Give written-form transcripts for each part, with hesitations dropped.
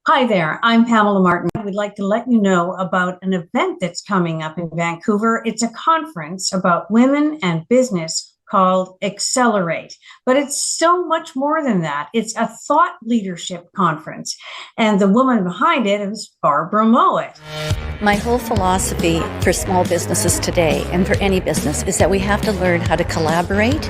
Hi there, I'm Pamela Martin. We'd like to let you know about an event that's coming up in Vancouver. It's a conference about women and business called EXCELerate, but it's so much more than that. It's a thought leadership conference, and the woman behind it is Barbara Mowat. My whole philosophy for small businesses today and for any business is that we have to learn how to collaborate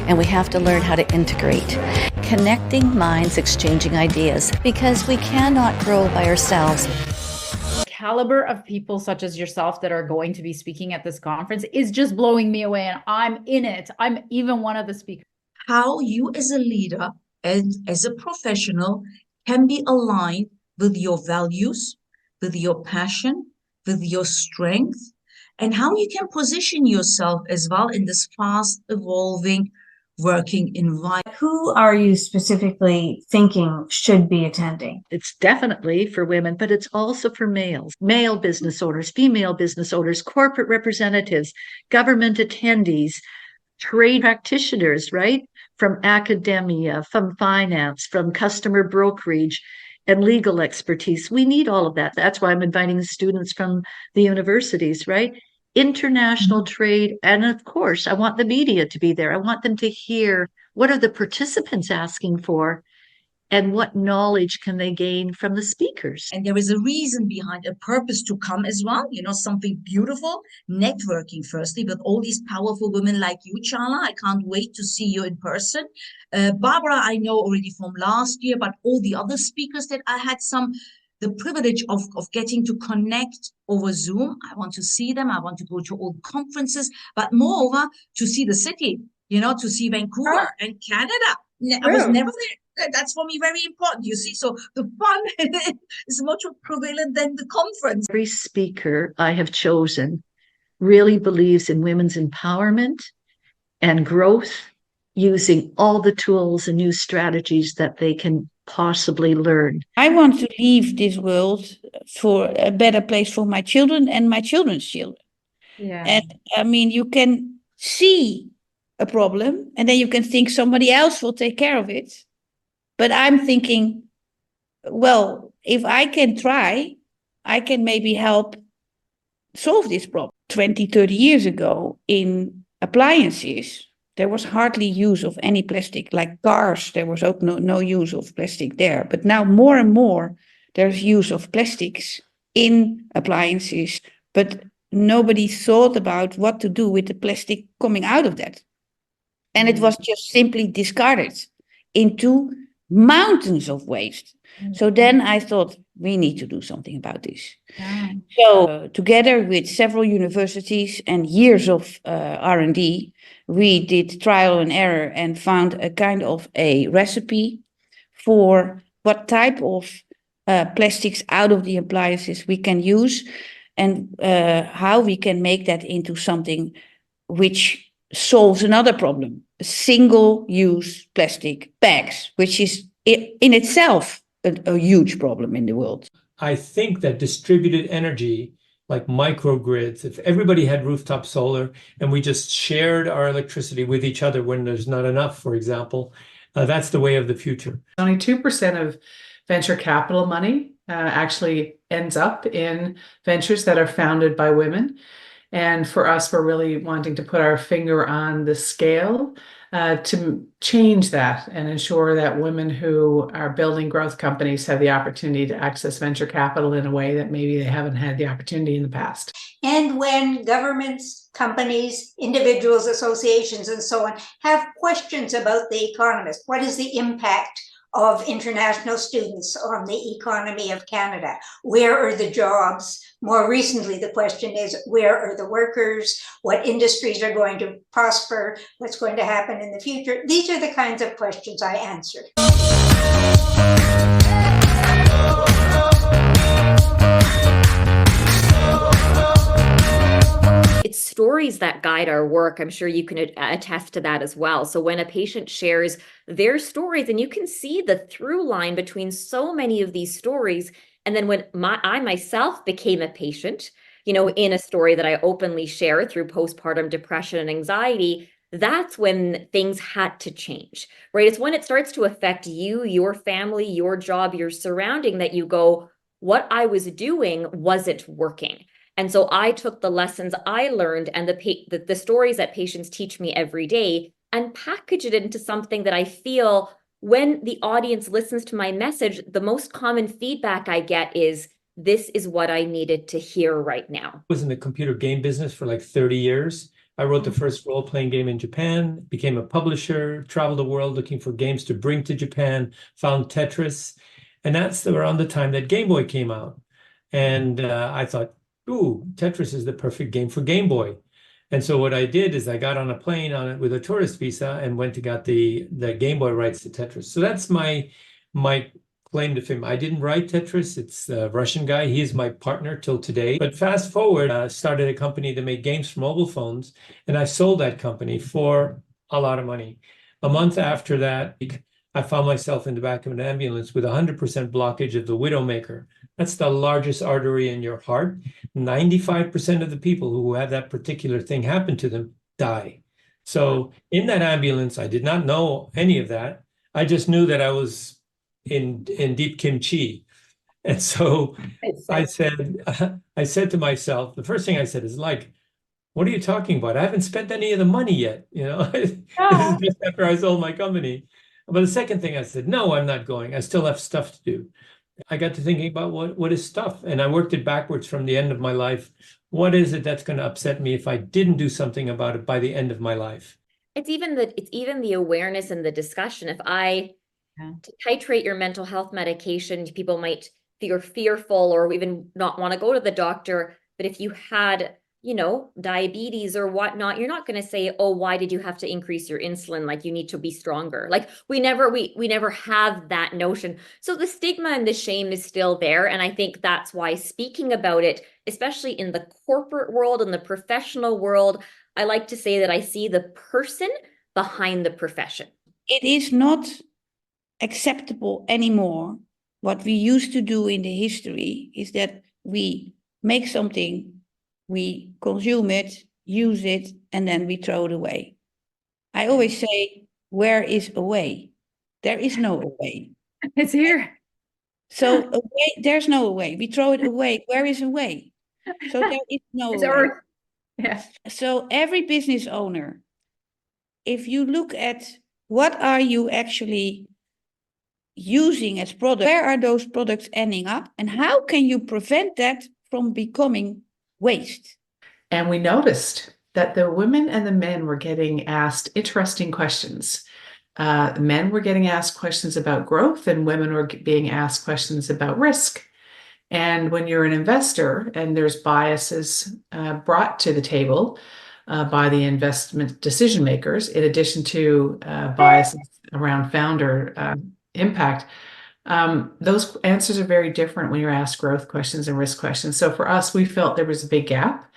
and we have to learn how to integrate. Connecting minds, exchanging ideas, because we cannot grow by ourselves. The caliber of people such as yourself that are going to be speaking at this conference is just blowing me away, and I'm in it. I'm even one of the speakers. How you as a leader and as a professional can be aligned with your values, with your passion, with your strength, and how you can position yourself as well in this fast evolving working environment. Who are you specifically thinking should be attending? It's definitely for women, but it's also for males, male business owners, female business owners, corporate representatives, government attendees, trade practitioners, right? From academia, from finance, from customer brokerage, and legal expertise. We need all of that. That's why I'm inviting students from the universities, right? International trade. And of course, I want the media to be there. I want them to hear what are the participants asking for and what knowledge can they gain from the speakers. And there is a reason behind, a purpose to come as well, something beautiful, networking firstly with all these powerful women like you, Charla. I can't wait to see you in person. Barbara, I know already from last year, but all the other speakers that I had the privilege of getting to connect over Zoom. I want to see them. I want to go to all the conferences, but moreover, to see the city, to see Vancouver and Canada. I was never there. That's for me very important, you see. So the fun is much more prevalent than the conference. Every speaker I have chosen really believes in women's empowerment and growth, using all the tools and new strategies that they can possibly learn. I want to leave this world for a better place for my children and my children's children. Yeah. And I mean, you can see a problem and then you can think somebody else will take care of it. But I'm thinking, well, if I can try, I can maybe help solve this problem. 20, 30 years ago in appliances, there was hardly use of any plastic. Like cars, there was no use of plastic there. But now more and more, there's use of plastics in appliances. But nobody thought about what to do with the plastic coming out of that. And it was just simply discarded into mountains of waste. So then I thought, we need to do something about this. So together with several universities and years of R&D, we did trial and error and found a kind of a recipe for what type of plastics out of the appliances we can use and how we can make that into something which solves another problem, single-use plastic bags, which is in itself a huge problem in the world. I think that distributed energy, like microgrids, if everybody had rooftop solar and we just shared our electricity with each other when there's not enough, for example, that's the way of the future. Only 2% of venture capital money actually ends up in ventures that are founded by women. And for us, we're really wanting to put our finger on the scale to change that and ensure that women who are building growth companies have the opportunity to access venture capital in a way that maybe they haven't had the opportunity in the past. And when governments, companies, individuals, associations, and so on have questions about the economist, what is the impact of international students on the economy of Canada? Where are the jobs? More recently, the question is, where are the workers? What industries are going to prosper? What's going to happen in the future? These are the kinds of questions I answer. It's stories that guide our work. I'm sure you can attest to that as well. So when a patient shares their stories, and you can see the through line between so many of these stories. And then when I myself became a patient, in a story that I openly share through postpartum depression and anxiety, that's when things had to change, right? It's when it starts to affect you, your family, your job, your surrounding, that you go, what I was doing wasn't working. And so I took the lessons I learned and the stories that patients teach me every day and package it into something that I feel, when the audience listens to my message, the most common feedback I get is, this is what I needed to hear right now. I was in the computer game business for like 30 years. I wrote the first role-playing game in Japan, became a publisher, traveled the world looking for games to bring to Japan, found Tetris. And that's around the time that Game Boy came out. And I thought, ooh, Tetris is the perfect game for Game Boy. And so what I did is I got on a plane on it with a tourist visa and went to got the Game Boy rights to Tetris. So that's my claim to fame. I didn't write Tetris. It's a Russian guy. He's my partner till today. But fast forward, started a company that made games for mobile phones. And I sold that company for a lot of money. A month after that, I found myself in the back of an ambulance with 100% blockage of the widowmaker. That's the largest artery in your heart. 95% of the people who have that particular thing happen to them die. So in that ambulance, I did not know any of that. I just knew that I was in deep kimchi. And so I said to myself, the first thing I said is like, what are you talking about? I haven't spent any of the money yet. This is just after I sold my company. But the second thing I said, no, I'm not going. I still have stuff to do. I got to thinking about what is stuff. And I worked it backwards from the end of my life. What is it that's going to upset me if I didn't do something about it by the end of my life? It's even the awareness and the discussion. If I titrate your mental health medication, people might feel fearful or even not want to go to the doctor. But if you had, diabetes or whatnot, you're not going to say, oh, why did you have to increase your insulin? Like, you need to be stronger. Like, we never have that notion. So the stigma and the shame is still there. And I think that's why speaking about it, especially in the corporate world and the professional world, I like to say that I see the person behind the profession. It is not acceptable anymore. What we used to do in the history is that we make something, we consume it, use it, and then we throw it away. I always say, where is away? There is no away. It's here. So away, there's no away. We throw it away. Where is away? So there is no away. Yeah. So every business owner, if you look at what are you actually using as products, where are those products ending up, and how can you prevent that from becoming waste? And we noticed that the women and the men were getting asked interesting questions. Men were getting asked questions about growth, and women were being asked questions about risk. And when you're an investor and there's biases brought to the table by the investment decision makers, in addition to biases around founder impact, those answers are very different when you're asked growth questions and risk questions. So for us, we felt there was a big gap,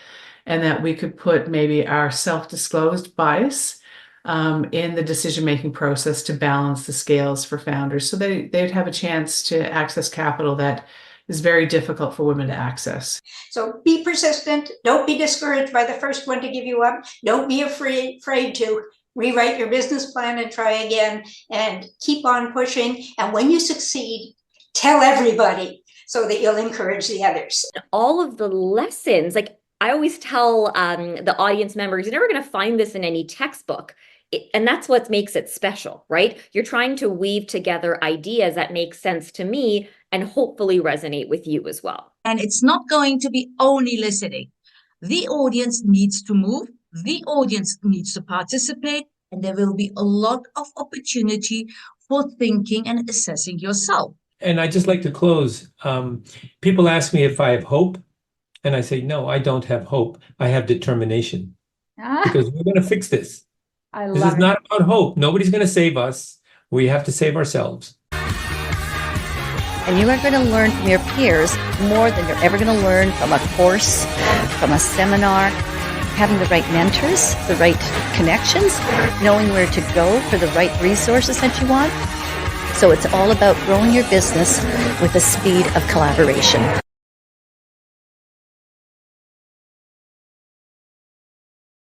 and that we could put maybe our self-disclosed bias in the decision-making process to balance the scales for founders, so they'd have a chance to access capital that is very difficult for women to access. So be persistent. Don't be discouraged by the first one to give you up. Don't be afraid to rewrite your business plan and try again, and keep on pushing. And when you succeed, tell everybody so that you'll encourage the others. All of the lessons, like I always tell the audience members, you're never going to find this in any textbook. And that's what makes it special, right? You're trying to weave together ideas that make sense to me and hopefully resonate with you as well. And it's not going to be only listening. The audience needs to move. The audience needs to participate. And there will be a lot of opportunity for thinking and assessing yourself. And I just like to close. People ask me if I have hope. And I say, no, I don't have hope. I have determination. Because we're going to fix this. This is not about hope. Nobody's going to save us. We have to save ourselves. And you are going to learn from your peers more than you're ever going to learn from a course, from a seminar. Having the right mentors, the right connections, knowing where to go for the right resources that you want. So it's all about growing your business with the speed of collaboration.